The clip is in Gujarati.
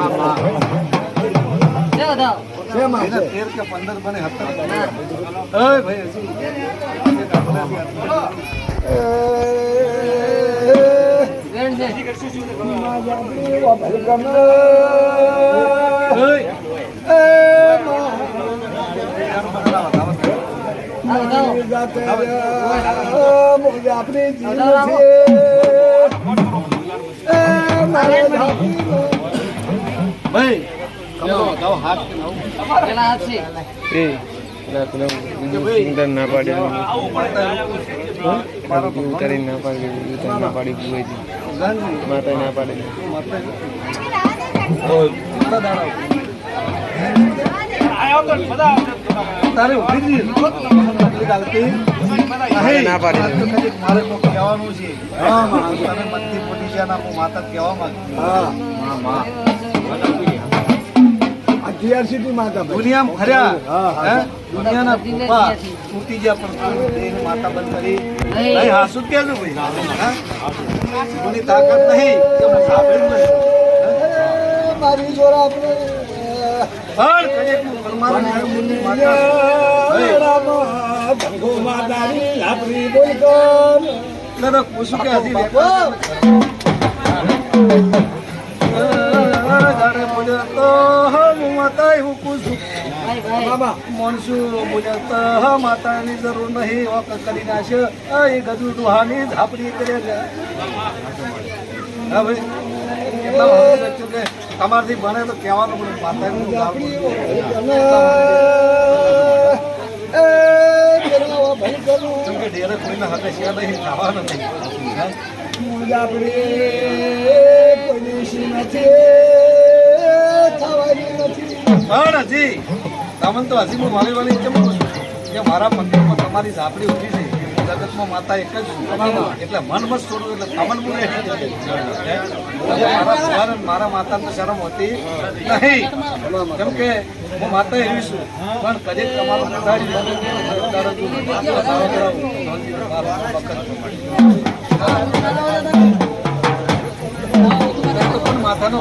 13 કે 15 બને 17 ભાઈ ના પાડી ઉતારી ના પાડી ના પાડી ભૂવાઈ માતા ના પાડે તારે ઉભી ના પાડી મારે કહેવાનું છે તમે મતથી મોટી છે હું માતા કહેવા માંગુ દુનિયામાં ફર્યા દુનિયાના ભૂપા તૂટી ગયા પણ માતા બંધ કરી નહીં હાસુ કેજો ભાઈ કોની તાકાત નહીં કે હું સાંભળી મારી જોરા મનસુ બોલ્યા માતાની જરૂર નહીં કરી નાશે એ ગજુ દુહાની ઝાપડી કરે તમારથી ભણે તો કહેવાનું પડે માતાનું ડેરે કોઈને હાથે શિયા નહીં ખાવાનું નહીં પણ હજી તમને તો હજી હું મારી વાળી કેમ કહું છું કે મારા પંથકમાં તમારી ઝાપડી ઉઠી છે જગતમાં માતા એક જ એટલે મન મત છોડવું એટલે તમને બોલે મારા માતાને શરમ હોતી નહીં કેમ કે હું માતા એવી છું પણ કદી તમારું માતાનો